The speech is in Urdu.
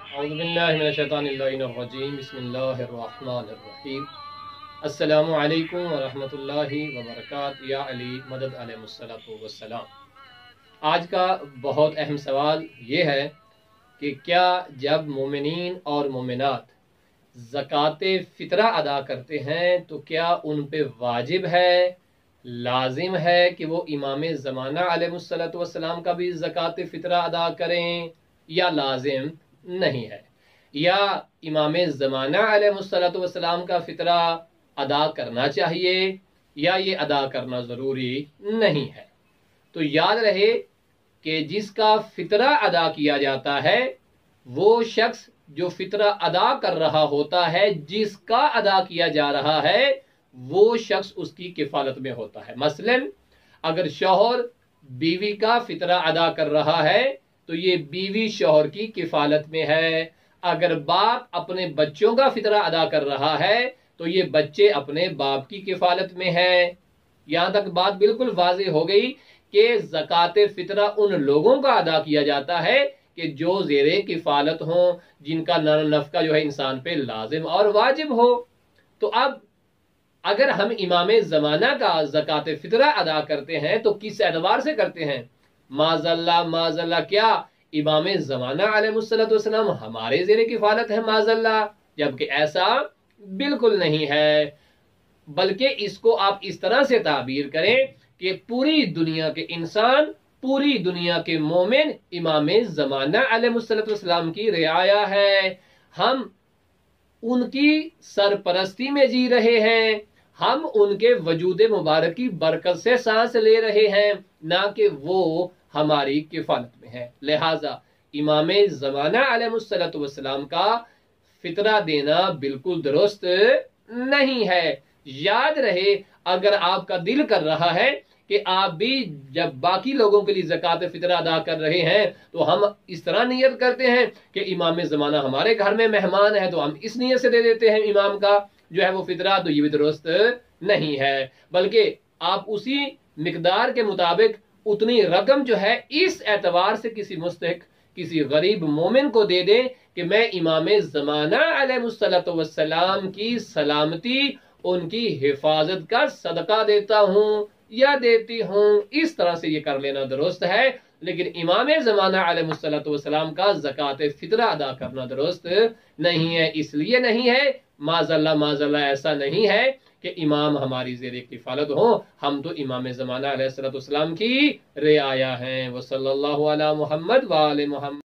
اعوذ باللہ من الشیطان الرجیم بسم اللہ الرحمن الرحیم السلام علیکم ورحمۃ اللہ وبرکاتہ یا علی مدد علیہ السلام۔ آج کا بہت اہم سوال یہ ہے کہ کیا جب مومنین اور مومنات زکوٰۃ فطرہ ادا کرتے ہیں تو کیا ان پہ واجب ہے، لازم ہے کہ وہ امام زمانہ علیہ السلام کا بھی زکوٰۃ فطرہ ادا کریں، یا لازم نہیں ہے، یا امام زمانہ علیہ السلام کا فطرہ ادا کرنا چاہیے یا یہ ادا کرنا ضروری نہیں ہے۔ تو یاد رہے کہ جس کا فطرہ ادا کیا جاتا ہے وہ شخص جو فطرہ ادا کر رہا ہوتا ہے، جس کا ادا کیا جا رہا ہے وہ شخص اس کی کفالت میں ہوتا ہے۔ مثلا اگر شوہر بیوی کا فطرہ ادا کر رہا ہے تو یہ بیوی شوہر کی کفالت میں ہے۔ اگر باپ اپنے بچوں کا فطرہ ادا کر رہا ہے تو یہ بچے اپنے باپ کی کفالت میں ہیں۔ یہاں تک بات بالکل واضح ہو گئی کہ زکوٰۃ فطرہ ان لوگوں کا ادا کیا جاتا ہے کہ جو زیر کفالت ہوں، جن کا نفقہ جو ہے انسان پہ لازم اور واجب ہو۔ تو اب اگر ہم امام زمانہ کا زکوٰۃ فطرہ ادا کرتے ہیں تو کس اعتبار سے کرتے ہیں؟ معاذ اللہ کیا امام زمانہ علیہ السلام ہمارے زیر کفالت ہے؟ معاذ اللہ، جبکہ ایسا بالکل نہیں ہے، بلکہ اس کو آپ اس طرح سے تعبیر کریں کہ پوری دنیا کے انسان، پوری دنیا کے مومن امام زمانہ علیہ السلام کی رعایا ہے۔ ہم ان کی سرپرستی میں جی رہے ہیں، ہم ان کے وجود مبارک کی برکت سے سانس لے رہے ہیں، نہ کہ وہ ہماری کفالت میں ہے۔ لہٰذا امام زمانہ علیہ السلام کا فطرہ دینا بالکل درست نہیں ہے۔ یاد رہے، اگر آپ کا دل کر رہا ہے کہ آپ بھی جب باقی لوگوں کے لیے زکوٰۃ فطرہ ادا کر رہے ہیں تو ہم اس طرح نیت کرتے ہیں کہ امام زمانہ ہمارے گھر میں مہمان ہے تو ہم اس نیت سے دے دیتے ہیں امام کا جو ہے وہ فطرہ، تو یہ بھی درست نہیں ہے، بلکہ آپ اسی مقدار کے مطابق اتنی رقم جو ہے اس اعتبار سے کسی مستحق، کسی غریب مومن کو دے دیں کہ میں امام زمانہ علیہ السلام کی سلامتی، ان کی حفاظت کا صدقہ دیتا ہوں یا دیتی ہوں۔ اس طرح سے یہ کر لینا درست ہے، لیکن امام زمانہ علیہ السلام کا زکوٰۃ فطرہ ادا کرنا درست نہیں ہے۔ اس لیے نہیں ہے، معاذ اللہ ایسا نہیں ہے کہ امام ہماری زیر کفالت ہوں، ہم تو امام زمانہ علیہ السلام کی رعایا ہیں۔ وصلی اللہ علی محمد وآل محمد۔